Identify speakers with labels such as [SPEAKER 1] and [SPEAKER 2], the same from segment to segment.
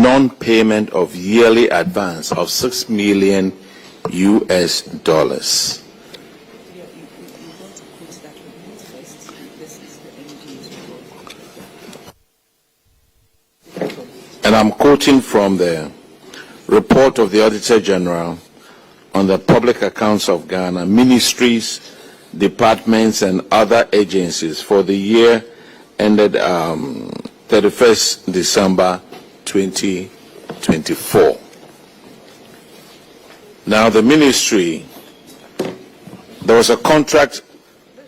[SPEAKER 1] non-payment of yearly advance of $6 million US. And I'm quoting from the report of the Auditor General on the public accounts of Ghana, ministries, departments, and other agencies for the year ended 31st December 2024. Now, the ministry, there was a contract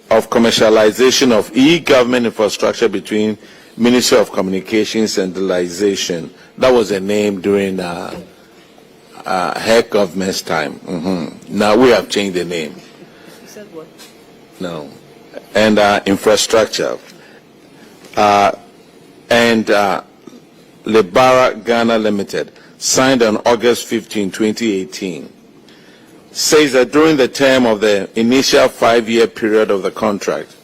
[SPEAKER 1] of commercialization of e-government infrastructure between Ministry of Communications and Deliberations. That was a name during her government's time. Now we have changed the name.
[SPEAKER 2] You said what?
[SPEAKER 1] No. And infrastructure. And Lebara Ghana Limited, signed on August 15, 2018, says that during the term of the initial 5-year period of the contract,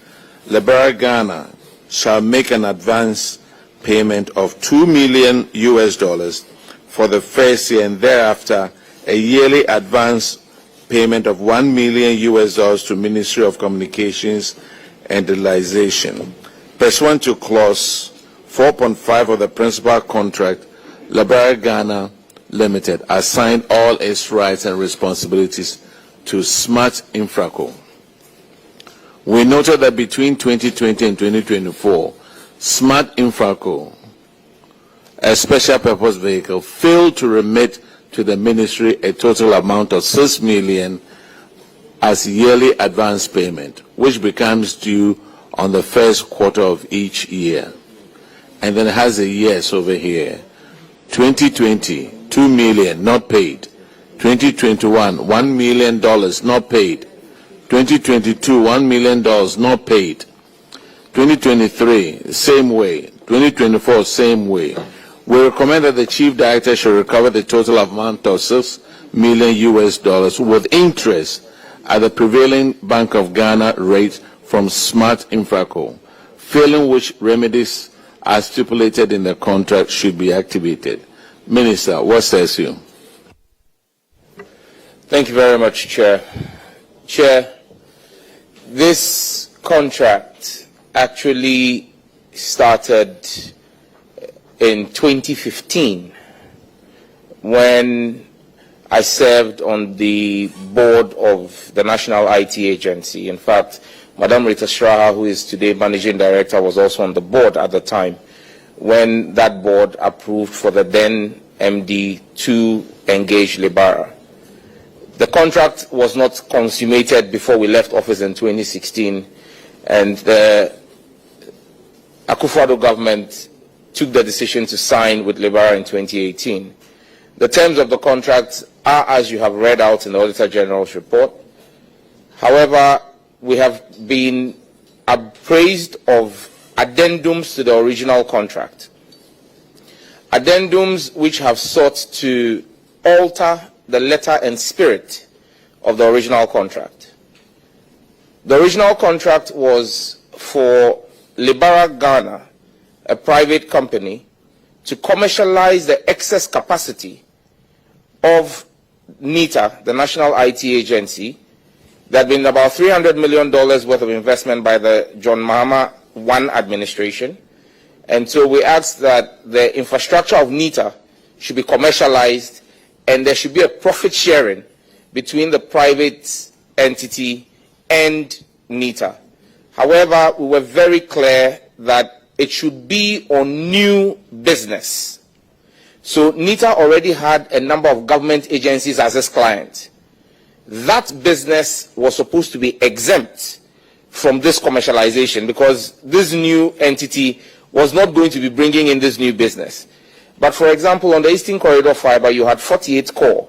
[SPEAKER 1] Lebara Ghana shall make an advance payment of $2 million US for the first year, and thereafter a yearly advance payment of $1 million US to Ministry of Communications and Deliberations. Pursuant to clause 4.5 of the principal contract, Lebara Ghana Limited assigned all its rights and responsibilities to Smart Infraco. We noted that between 2020 and 2024, Smart Infraco, a special purpose vehicle, failed to remit to the ministry a total amount of $6 million as yearly advance payment, which becomes due on the first quarter of each year. And then it has the years over here. 2020, $2 million not paid. 2021, $1 million not paid. 2022, $1 million not paid. 2023, same way. 2024, same way. We recommend that the Chief Director should recover the total amount of $6 million US with interest at the prevailing Bank of Ghana rate from Smart Infraco, failing which remedies as stipulated in the contract should be activated. Minister, what says you?
[SPEAKER 3] Thank you very much, Chair. Chair, this contract actually started in 2015 when I served on the board of the National IT Agency. In fact, Madam Rita Shraha, who is today Managing Director, was also on the board at the time when that board approved for the then MD to engage Lebara. The contract was not consummated before we left office in 2016, and the Akufo-Addo government took the decision to sign with Lebara in 2018. The terms of the contract are as you have read out in the Auditor General's report. However, we have been appraised of addendums to the original contract. Addendums which have sought to alter the letter and spirit of the original contract. The original contract was for Lebara Ghana, a private company, to commercialize the excess capacity of NITA, the National IT Agency. There had been about $300 million worth of investment by the John Mahama I administration. And so we asked that the infrastructure of NITA should be commercialized and there should be a profit sharing between the private entity and NITA. However, we were very clear that it should be on new business. So NITA already had a number of government agencies as its client. That business was supposed to be exempt from this commercialization because this new entity was not going to be bringing in this new business. But for example, on the Eastern Corridor Fiber, you had 48 core,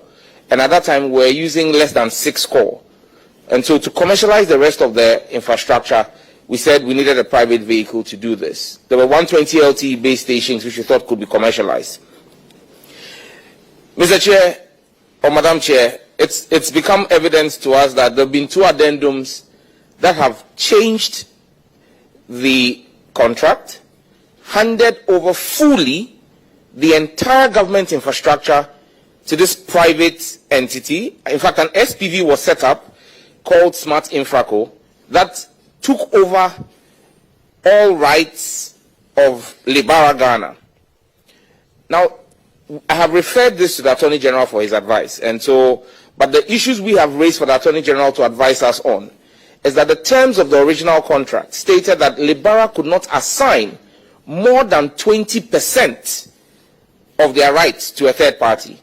[SPEAKER 3] and at that time we were using less than 6 core. And so to commercialize the rest of the infrastructure, we said we needed a private vehicle to do this. There were 120 LTE base stations which we thought could be commercialized. Mr. Chair, or Madam Chair, it's become evident to us that there have been 2 addendums that have changed the contract, handed over fully the entire government infrastructure to this private entity. In fact, an SPV was set up called Smart Infraco that took over all rights of Libara Ghana. Now, I have referred this to the Attorney General for his advice, and so, but the issues we have raised for the Attorney General to advise us on is that the terms of the original contract stated that Libara could not assign more than 20% of their rights to a third party.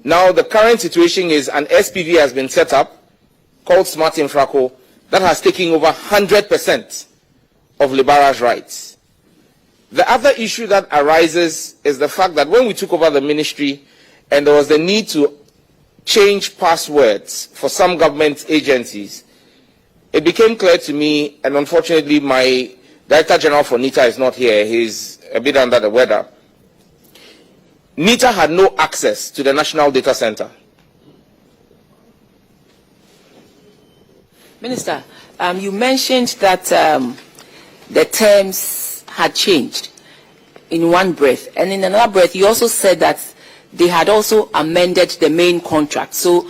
[SPEAKER 3] Now, the current situation is an SPV has been set up called Smart Infraco that has taken over 100% of Libara's rights. The other issue that arises is the fact that when we took over the ministry and there was the need to change passwords for some government agencies, it became clear to me, and unfortunately my Director General for NITA is not here, he's a bit under the weather. NITA had no access to the National Data Center.
[SPEAKER 2] Minister, you mentioned that the terms had changed in one breath, and in another breath you also said that they had also amended the main contract. So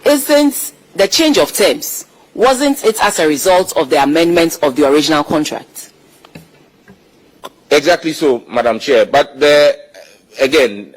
[SPEAKER 2] isn't the change of terms, wasn't it as a result of the amendments of the original contract?
[SPEAKER 3] Exactly so, Madam Chair. But again,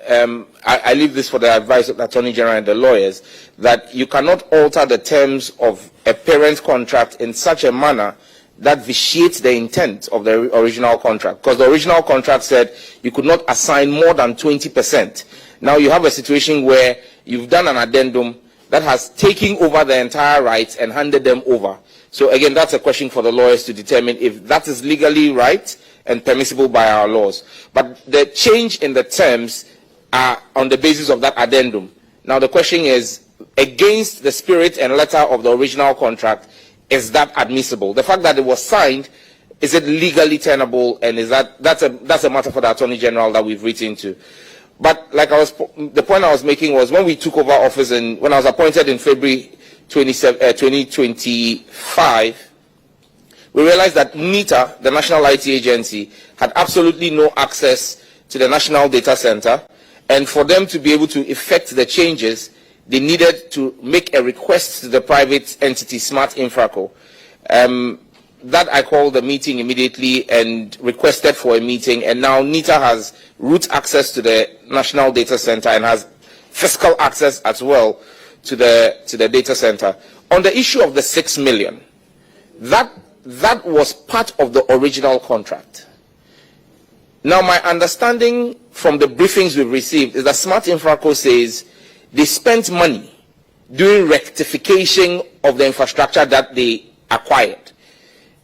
[SPEAKER 3] I leave this for the advice of the Attorney General and the lawyers, that you cannot alter the terms of a parent contract in such a manner that vitiates the intent of the original contract. Because the original contract said you could not assign more than 20%. Now you have a situation where you've done an addendum that has taken over the entire rights and handed them over. So again, that's a question for the lawyers to determine if that is legally right and permissible by our laws. But the change in the terms are on the basis of that addendum. Now the question is, against the spirit and letter of the original contract, is that admissible? The fact that it was signed, is it legally tenable, and is that's a matter for the Attorney General that we've written to. But like the point I was making was, when we took over office and when I was appointed in February 2025, we realized that NITA, the National IT Agency, had absolutely no access to the National Data Center, and for them to be able to effect the changes, they needed to make a request to the private entity, Smart Infraco. That I called the meeting immediately and requested for a meeting, and now NITA has root access to the National Data Center and has fiscal access as well to the data center. On the issue of the 6 million, that was part of the original contract. Now my understanding from the briefings we've received is that Smart Infraco says they spent money doing rectification of the infrastructure that they acquired.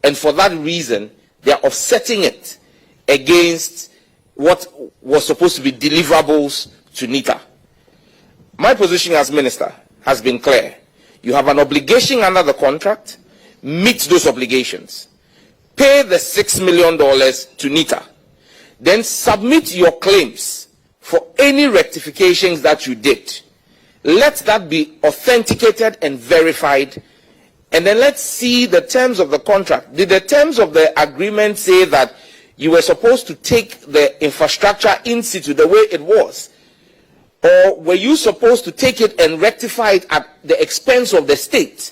[SPEAKER 3] And for that reason, they are offsetting it against what was supposed to be deliverables to NITA. My position as minister has been clear. You have an obligation under the contract, meet those obligations. Pay the $6 million to NITA. Then submit your claims for any rectifications that you did. Let that be authenticated and verified. And then let's see the terms of the contract. Did the terms of the agreement say that you were supposed to take the infrastructure in situ the way it was? Or were you supposed to take it and rectify it at the expense of the state?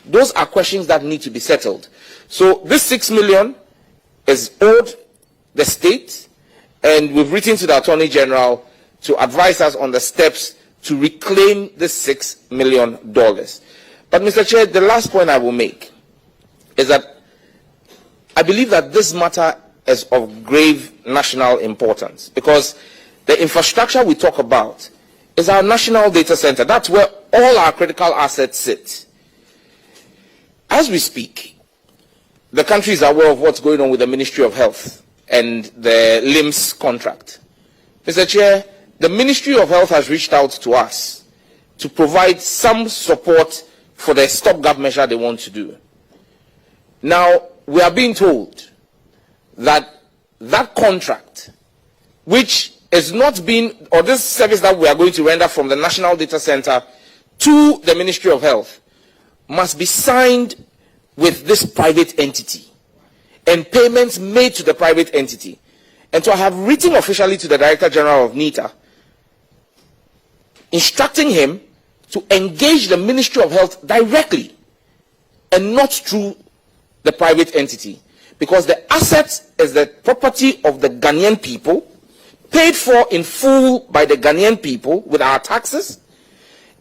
[SPEAKER 3] Those are questions that need to be settled. So this 6 million is owed the state, and we've written to the Attorney General to advise us on the steps to reclaim the $6 million. But Mr. Chair, the last point I will make is that I believe that this matter is of grave national importance, because the infrastructure we talk about is our national data center. That's where all our critical assets sit. As we speak, the country is aware of what's going on with the Ministry of Health and the LIMS contract. Mr. Chair, the Ministry of Health has reached out to us to provide some support for the stopgap measure they want to do. Now, we are being told that that contract, which is not being, or this service that we are going to render from the National Data Center to the Ministry of Health, must be signed with this private entity and payments made to the private entity. And so I have written officially to the Director General of NITA, instructing him to engage the Ministry of Health directly and not through the private entity, because the asset is the property of the Ghanaian people, paid for in full by the Ghanaian people with our taxes,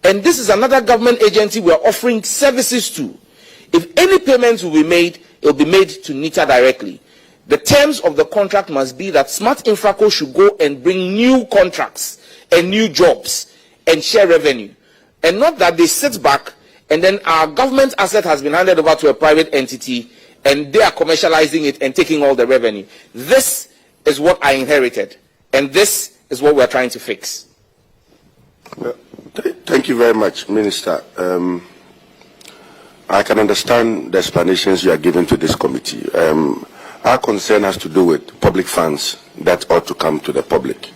[SPEAKER 3] and this is another government agency we are offering services to. If any payments will be made, it will be made to NITA directly. The terms of the contract must be that Smart Infraco should go and bring new contracts and new jobs and share revenue, and not that they sit back and then our government asset has been handed over to a private entity and they are commercializing it and taking all the revenue. This is what I inherited, and this is what we are trying to fix.
[SPEAKER 4] Thank you very much, Minister. I can understand the explanations you are giving to this committee. Our concern has to do with public funds that ought to come to the public.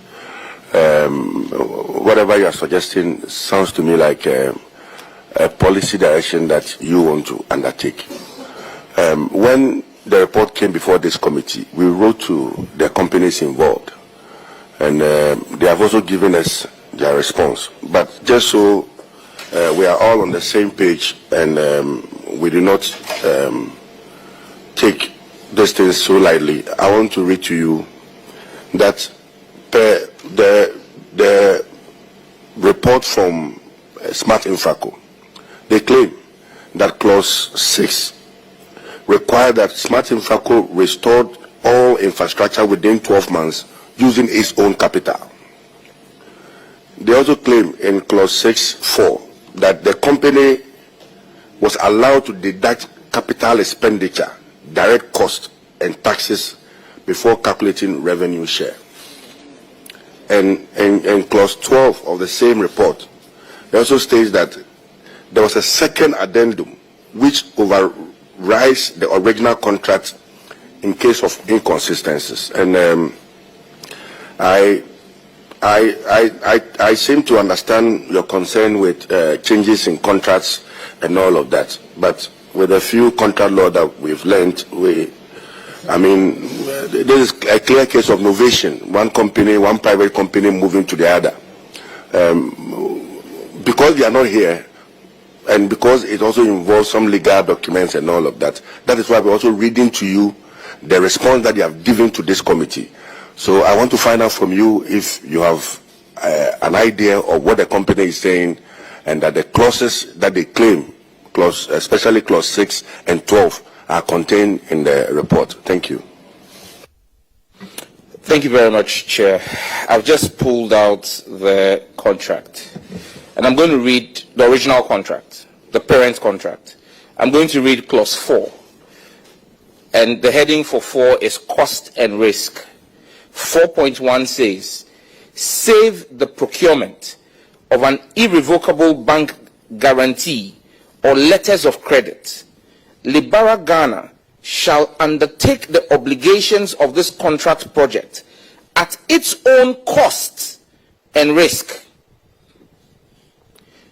[SPEAKER 4] Whatever you are suggesting sounds to me like a policy direction that you want to undertake. When the report came before this committee, we wrote to the companies involved, and they have also given us their response. But just so we are all on the same page and we do not take these things so lightly, I want to read to you that the report from Smart Infraco, they claim that clause 6 required that Smart Infraco restored all infrastructure within 12 months using its own capital. They also claim in clause 6.4 that the company was allowed to deduct capital expenditure, direct costs, and taxes before calculating revenue share. And in clause 12 of the same report, it also states that there was a second addendum which overrides the original contract in case of inconsistencies. And I seem to understand your concern with changes in contracts and all of that, but with a few contract law that we've learned, this is a clear case of novation. One company, one private company moving to the other. Because we are not here, and because it also involves some legal documents and all of that, that is why we're also reading to you the response that you have given to this committee. So I want to find out from you if you have an idea of what the company is saying, and that the clauses that they claim, especially clause 6 and 12, are contained in the report. Thank you.
[SPEAKER 3] Thank you very much, Chair. I've just pulled out the contract, and I'm going to read the original contract, the parent contract. I'm going to read clause 4, and the heading for 4 is cost and risk. 4.1 says, save the procurement of an irrevocable bank guarantee or letters of credit. Libera Ghana shall undertake the obligations of this contract project at its own cost and risk.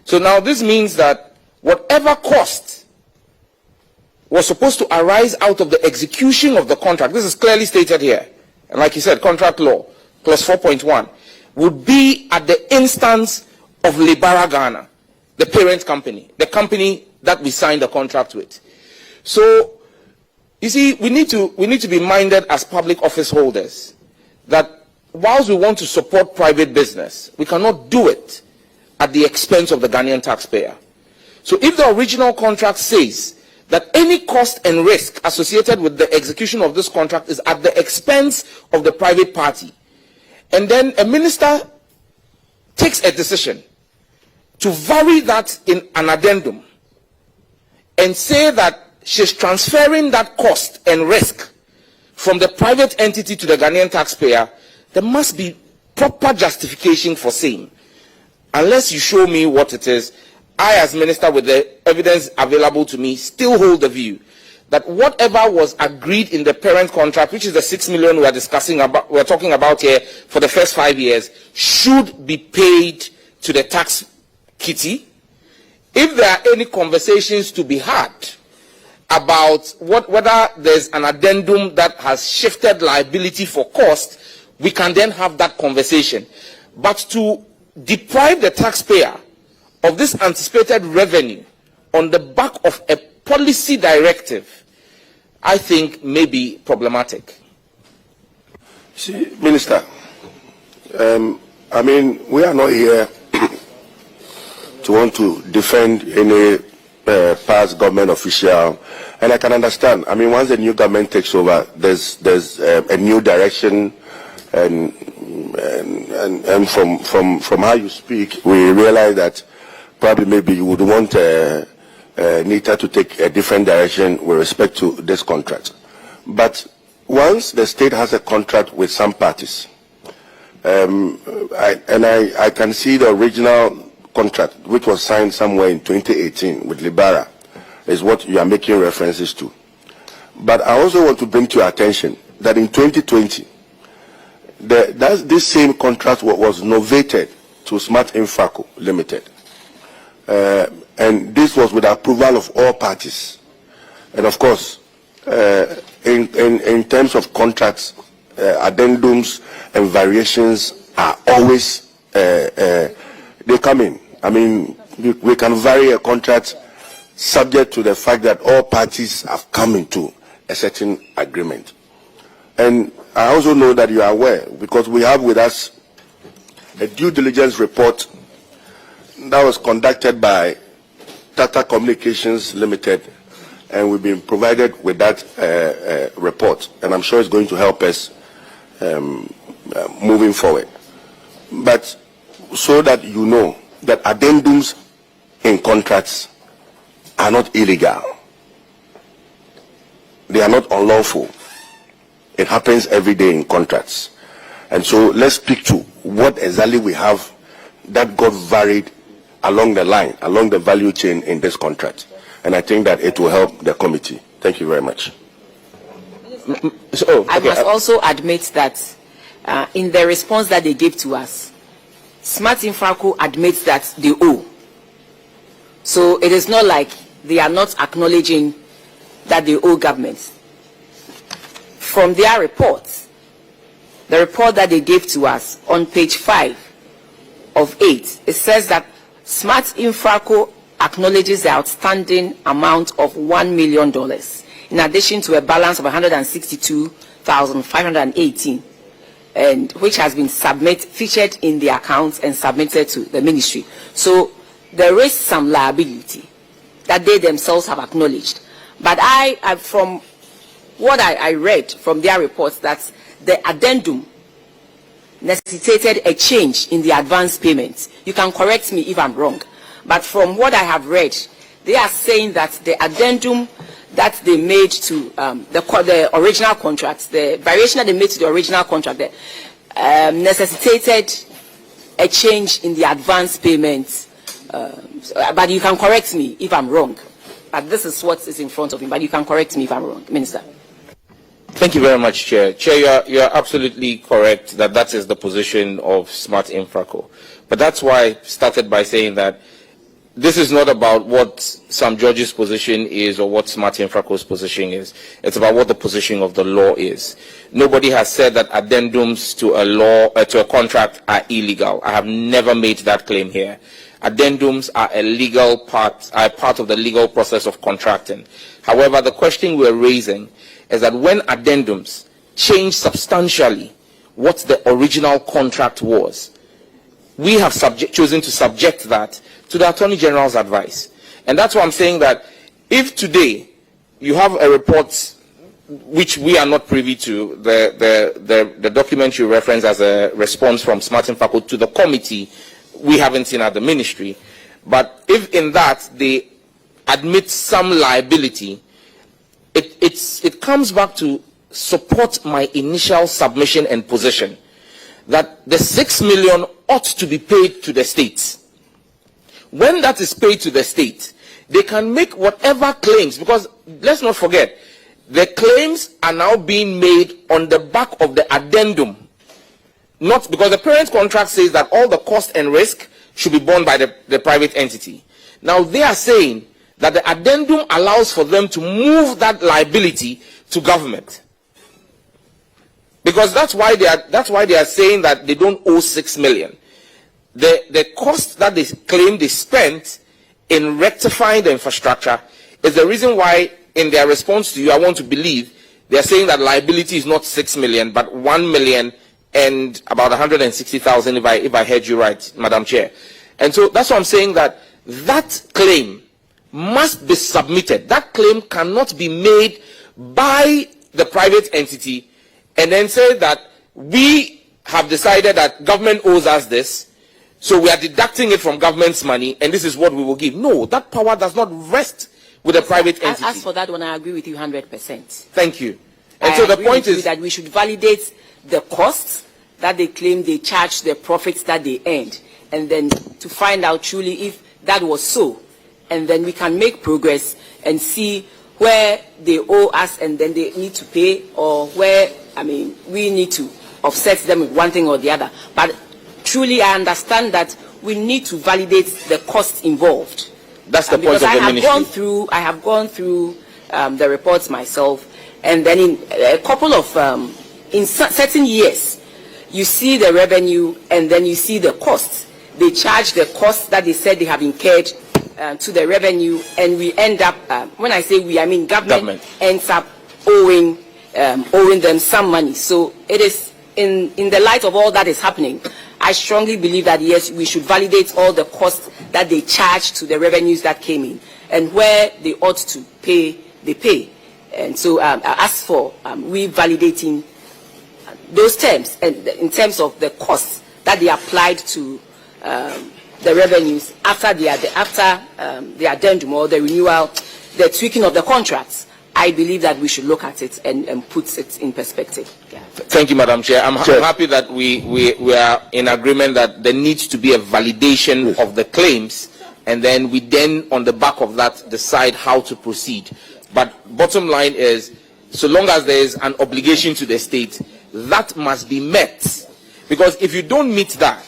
[SPEAKER 3] So now this means that whatever cost was supposed to arise out of the execution of the contract, this is clearly stated here, and like you said, contract law, clause 4.1, would be at the instance of Libera Ghana, the parent company, the company that we signed the contract with. So, you see, we need to be minded as public office holders that whilst we want to support private business, we cannot do it at the expense of the Ghanaian taxpayer. So if the original contract says that any cost and risk associated with the execution of this contract is at the expense of the private party, and then a minister takes a decision to vary that in an addendum and say that she's transferring that cost and risk from the private entity to the Ghanaian taxpayer, there must be proper justification for same. Unless you show me what it is, I, as minister, with the evidence available to me, still hold the view that whatever was agreed in the parent contract, which is the 6 million we're talking about here for the first 5 years, should be paid to the tax kitty. If there are any conversations to be had about whether there's an addendum that has shifted liability for cost, we can then have that conversation. But to deprive the taxpayer of this anticipated revenue on the back of a policy directive, I think may be problematic.
[SPEAKER 4] See, Minister, I mean, we are not here to want to defend any past government official, and I can understand. I mean, once the new government takes over, there's a new direction, and from how you speak, we realize that probably maybe you would want NITA to take a different direction with respect to this contract. But once the state has a contract with some parties, I can see the original contract, which was signed somewhere in 2018 with Libara, is what you are making references to. But I also want to bring to your attention that in 2020, this same contract was novated to Smart Infraco Limited. And this was with approval of all parties. And of course, in terms of contracts, addendums and variations are always, they come in. I mean, we can vary a contract subject to the fact that all parties have come into a certain agreement. And I also know that you are aware, because we have with us a due diligence report that was conducted by Tata Communications Limited, and we've been provided with that report, and I'm sure it's going to help us moving forward. But so that you know that addendums in contracts are not illegal. They are not unlawful. It happens every day in contracts. And so let's speak to what exactly we have that got varied along the line, along the value chain in this contract. And I think that it will help the committee. Thank you very much.
[SPEAKER 2] I must also admit that in the response that they gave to us, Smart Infraco admits that they owe. So it is not like they are not acknowledging that they owe government. From their reports, the report that they gave to us on page 5 of 8, it says that Smart Infraco acknowledges the outstanding amount of $1 million, in addition to a balance of $162,518, and which has been featured in the accounts and submitted to the ministry. So there is some liability that they themselves have acknowledged. But from what I read from their reports, that the addendum necessitated a change in the advance payments. You can correct me if I'm wrong. But from what I have read, they are saying that the addendum that they made to the original contract, the variation that they made to the original contract, necessitated a change in the advance payments. But you can correct me if I'm wrong. But this is what is in front of me. But you can correct me if I'm wrong, Minister.
[SPEAKER 3] Thank you very much, Chair. Chair, you are absolutely correct that that is the position of Smart Infraco. But that's why I started by saying that this is not about what Sam George's position is or what Smart Infraco's position is. It's about what the position of the law is. Nobody has said that addendums to a law, to a contract are illegal. I have never made that claim here. Addendums are a legal part, are part of the legal process of contracting. However, the question we're raising is that when addendums change substantially what the original contract was, we have chosen to subject that to the Attorney General's advice. And that's why I'm saying that if today you have a report which we are not privy to, the document you reference as a response from Smart Infraco to the committee, we haven't seen at the ministry. But if in that they admit some liability, it comes back to support my initial submission and position that the 6 million ought to be paid to the states. When that is paid to the state, they can make whatever claims, because let's not forget, the claims are now being made on the back of the addendum. Not because the parent contract says that all the cost and risk should be borne by the private entity. Now they are saying that the addendum allows for them to move that liability to government. Because that's why they are saying that they don't owe 6 million. The cost that they claim they spent in rectifying the infrastructure is the reason why, in their response to you, I want to believe they are saying that liability is not 6 million, but 1 million and about 160,000, if I heard you right, Madam Chair. And so that's why I'm saying that claim must be submitted. That claim cannot be made by the private entity and then say that we have decided that government owes us this, so we are deducting it from government's money, and this is what we will give. No, that power does not rest with a private entity.
[SPEAKER 2] As for that one, I agree with you 100%.
[SPEAKER 3] Thank you. And so the point is
[SPEAKER 2] that we should validate the costs that they claim they charged, the profits that they earned, and then to find out truly if that was so. And then we can make progress and see where they owe us and then they need to pay, or where, we need to offset them with one thing or the other. But truly, I understand that we need to validate the costs involved.
[SPEAKER 3] That's the point of the ministry.
[SPEAKER 2] I have gone through the reports myself, and then in a couple of, in certain years, you see the revenue and then you see the costs. They charge the costs that they said they have incurred to the revenue, and we end up, when I say we, I mean government ends up owing them some money. So it is, in the light of all that is happening, I strongly believe that yes, we should validate all the costs that they charge to the revenues that came in, and where they ought to pay, they pay. And so as for revalidating those terms, and in terms of the costs that they applied to the revenues after the addendum or the renewal, the tweaking of the contracts, I believe that we should look at it and put it in perspective. Yeah.
[SPEAKER 3] Thank you, Madam Chair. I'm happy that we are in agreement that there needs to be a validation of the claims, and then we on the back of that, decide how to proceed. But bottom line is, so long as there is an obligation to the state, that must be met. Because if you don't meet that,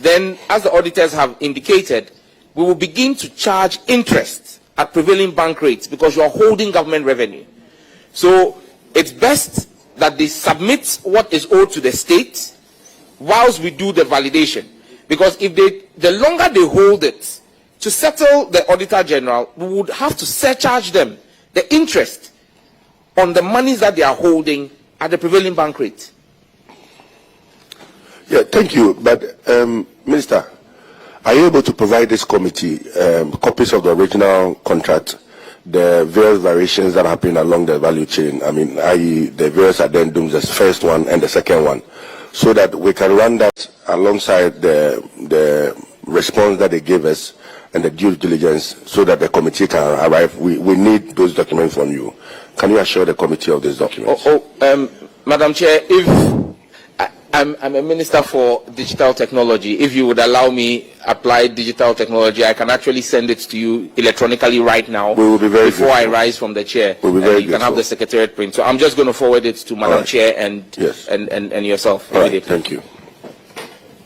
[SPEAKER 3] then, as the auditors have indicated, we will begin to charge interest at prevailing bank rates because you are holding government revenue. So it's best that they submit what is owed to the state whilst we do the validation. Because if the longer they hold it, to settle the Auditor General, we would have to surcharge them the interest on the monies that they are holding at the prevailing bank rate.
[SPEAKER 4] Yeah, thank you. But, Minister, are you able to provide this committee copies of the original contract, the various variations that happen along the value chain, i.e. the various addendums, the first one and the second one, so that we can run that alongside the response that they gave us and the due diligence, so that the committee can arrive? We need those documents from you. Can you assure the committee of these documents?
[SPEAKER 3] Madam Chair, if I'm a minister for digital technology, if you would allow me apply digital technology, I can actually send it to you electronically right now.
[SPEAKER 4] We will be very
[SPEAKER 3] before I rise from the chair.
[SPEAKER 4] We'll be very
[SPEAKER 3] you can have the secretariat print. So I'm just going to forward it to Madam Chair and yourself.
[SPEAKER 4] Thank you.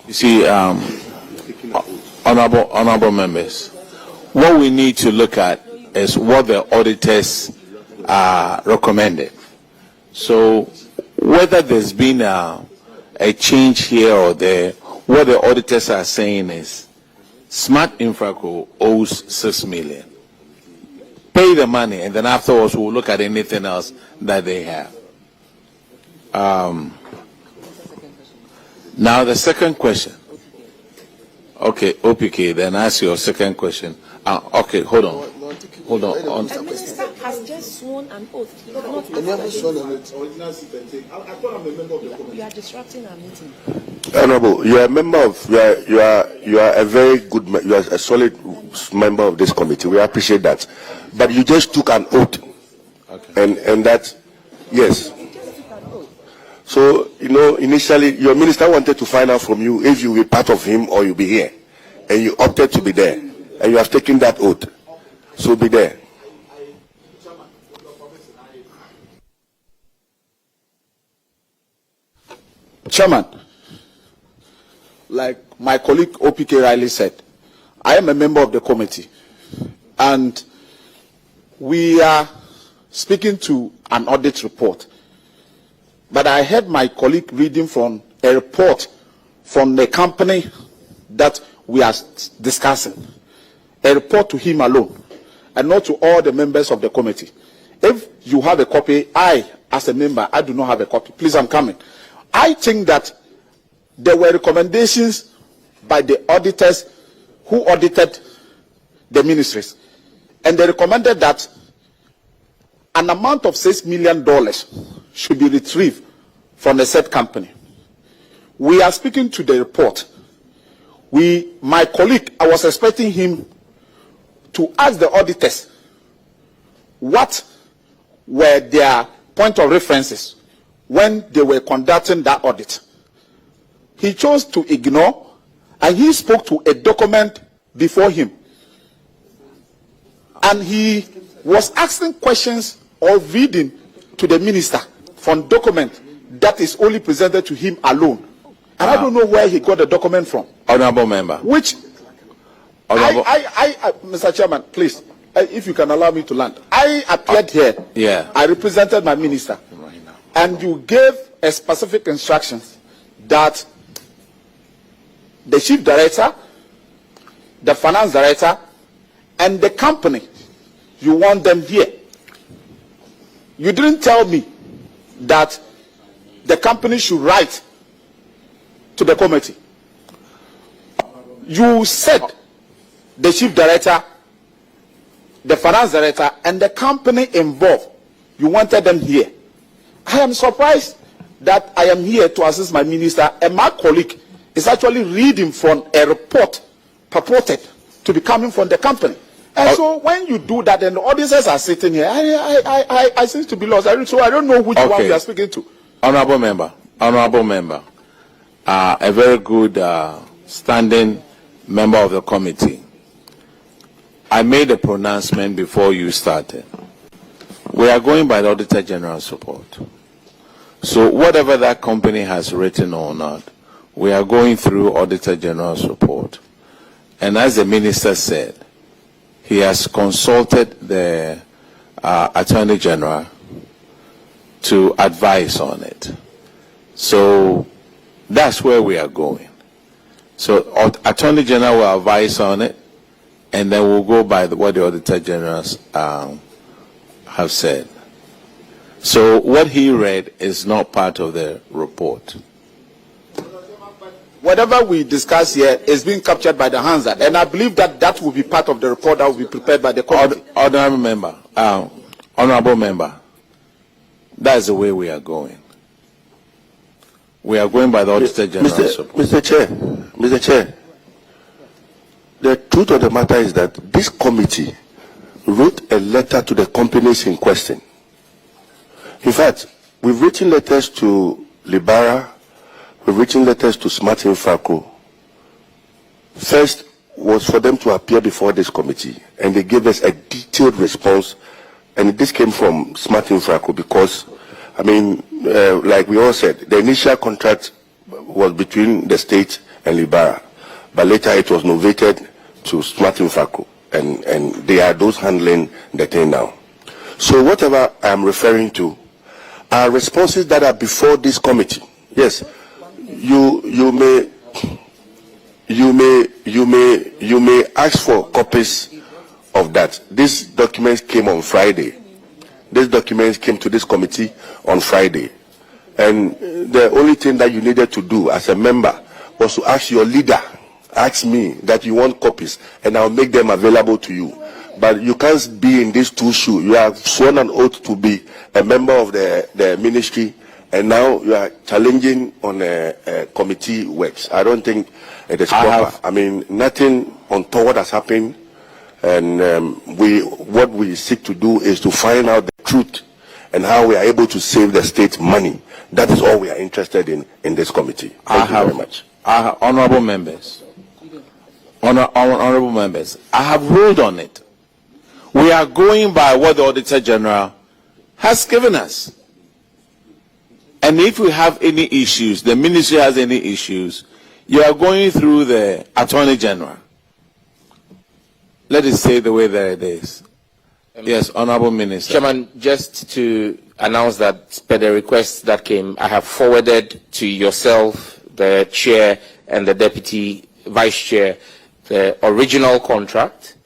[SPEAKER 1] You see, honorable members, what we need to look at is what the auditors recommended. So whether there's been a change here or there, what the auditors are saying is Smart Infraco owes 6 million. Pay the money, and then afterwards we'll look at anything else that they have. Now the second question. Okay, OPK, then ask your second question. Okay, hold on.
[SPEAKER 2] The minister has just sworn an oath. He cannot You are disrupting our meeting.
[SPEAKER 4] Honorable, you are a member of, you are a very good, you are a solid member of this committee. We appreciate that. But you just took an oath. Okay. And that, yes. So, initially, your minister wanted to find out from you if you were part of him or you be here. And you opted to be there. And you have taken that oath. So be there.
[SPEAKER 5] Chairman, like my colleague OPK Riley said, I am a member of the committee. And we are speaking to an audit report, but I heard my colleague reading from a report from the company that we are discussing, a report to him alone, and not to all the members of the committee. If you have a copy, I, as a member, I do not have a copy. Please, I'm coming. I think that there were recommendations by the auditors who audited the ministries, and they recommended that an amount of $6 million should be retrieved from the said company. We are speaking to the report. My colleague, I was expecting him to ask the auditors what were their point of references when they were conducting that audit. He chose to ignore, and he spoke to a document before him. And he was asking questions or reading to the minister from document that is only presented to him alone. And I don't know where he got the document from.
[SPEAKER 1] Honorable member.
[SPEAKER 5] Which, Mr. Chairman, please, if you can allow me to land. I appeared here.
[SPEAKER 1] Yeah.
[SPEAKER 5] I represented my minister. And you gave a specific instructions that the chief director, the finance director, and the company, you want them here. You didn't tell me that the company should write to the committee. You said the chief director, the finance director, and the company involved, you wanted them here. I am surprised that I am here to assist my minister, and my colleague is actually reading from a report purported to be coming from the company. And so when you do that, and the auditors are sitting here, I seem to be lost. So I don't know which one we are speaking to.
[SPEAKER 1] Honorable member, a very good standing member of the committee. I made a pronouncement before you started. We are going by the Auditor General's report. So whatever that company has written or not, we are going through Auditor General's report. And as the minister said, he has consulted the Attorney General to advise on it. So that's where we are going. So Attorney General will advise on it, and then we'll go by what the Auditor Generals have said. So what he read is not part of the report.
[SPEAKER 5] Whatever we discuss here is being captured by the Hansard, and I believe that that will be part of the report that will be prepared by the committee.
[SPEAKER 1] Honorable member, that's the way we are going. We are going by the Auditor General's report.
[SPEAKER 4] Mr. Chair, the truth of the matter is that this committee wrote a letter to the companies in question. In fact, we've written letters to Libara, we've written letters to Smart Infraco. First was for them to appear before this committee, and they gave us a detailed response, and this came from Smart Infraco because, I mean, like we all said, the initial contract was between the state and Libara, but later it was novated to Smart Infraco, and they are those handling the thing now. So whatever I am referring to are responses that are before this committee. Yes, you may ask for copies of that. These documents came on Friday. These documents came to this committee on Friday, and the only thing that you needed to do as a member was to ask your leader, ask me that you want copies, and I'll make them available to you. But you can't be in these two shoes. You have sworn an oath to be a member of the ministry, and now you are challenging on a committee works. I don't think it is proper. I mean, nothing untoward has happened, and what we seek to do is to find out the truth and how we are able to save the state money. That is all we are interested in this committee. Thank you very much.
[SPEAKER 1] Honorable members, honorable members, I have ruled on it. We are going by what the Auditor General has given us. And if we have any issues, the ministry has any issues, you are going through the Attorney General. Let it stay the way that it is. Yes, Honorable Minister.
[SPEAKER 3] Chairman, just to announce that per the request that came, I have forwarded to yourself, the Chair and the Deputy Vice Chair, the original contract,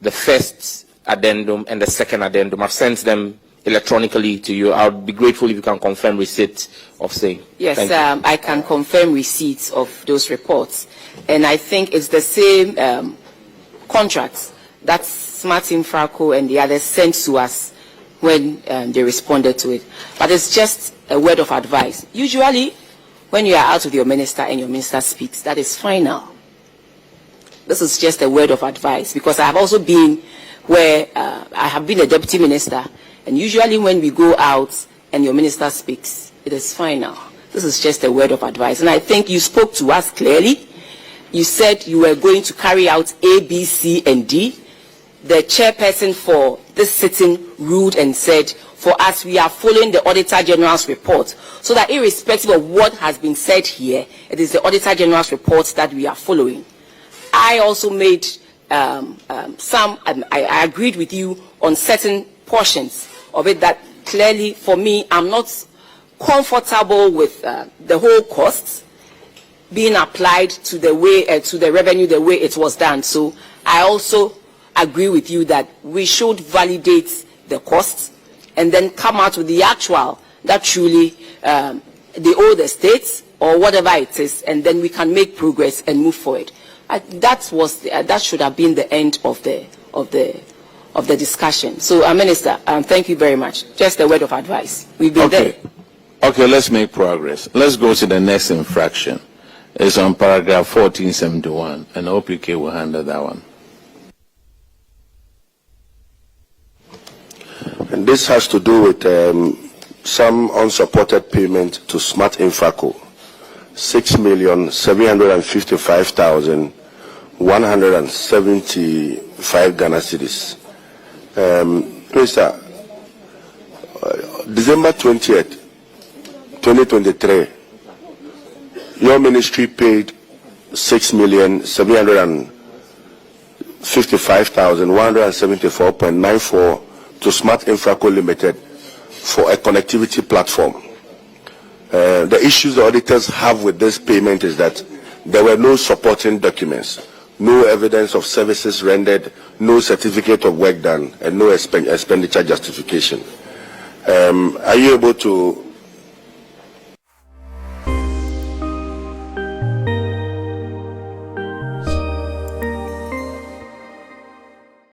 [SPEAKER 3] the first addendum and the second addendum. I've sent them electronically to you. I would be grateful if you can confirm receipt of same.
[SPEAKER 2] Yes, I can confirm receipts of those reports. And I think it's the same contracts that Smart Infraco and the others sent to us when they responded to it. But it's just a word of advice. Usually, when you are out with your minister and your minister speaks, that is final. This is just a word of advice, because I have also been where I have been a deputy minister, and usually when we go out and your minister speaks, it is final. This is just a word of advice. And I think you spoke to us clearly. You said you were going to carry out A, B, C, and D. The chairperson for this sitting ruled and said, for us, we are following the Auditor General's report, so that irrespective of what has been said here, it is the Auditor General's report that we are following. I also made I agreed with you on certain portions of it that clearly, for me, I'm not comfortable with the whole costs being applied to the way to the revenue the way it was done. So I also agree with you that we should validate the costs and then come out with the actual that truly they owe the states or whatever it is, and then we can make progress and move forward. That should have been the end of the discussion. So, Minister, thank you very much. Just a word of advice. We've been there.
[SPEAKER 1] Okay, let's make progress. Let's go to the next infraction. It's on paragraph 1471, and OPK will handle that one.
[SPEAKER 4] And this has to do with some unsupported payment to Smart Infraco, 6,755,175 Ghana cedis. Minister, December 20th, 2023, your ministry paid 6,755,174.94 to Smart Infraco Limited for a connectivity platform. The issues the auditors have with this payment is that there were no supporting documents, no evidence of services rendered, no certificate of work done, and no expenditure justification. Are you able to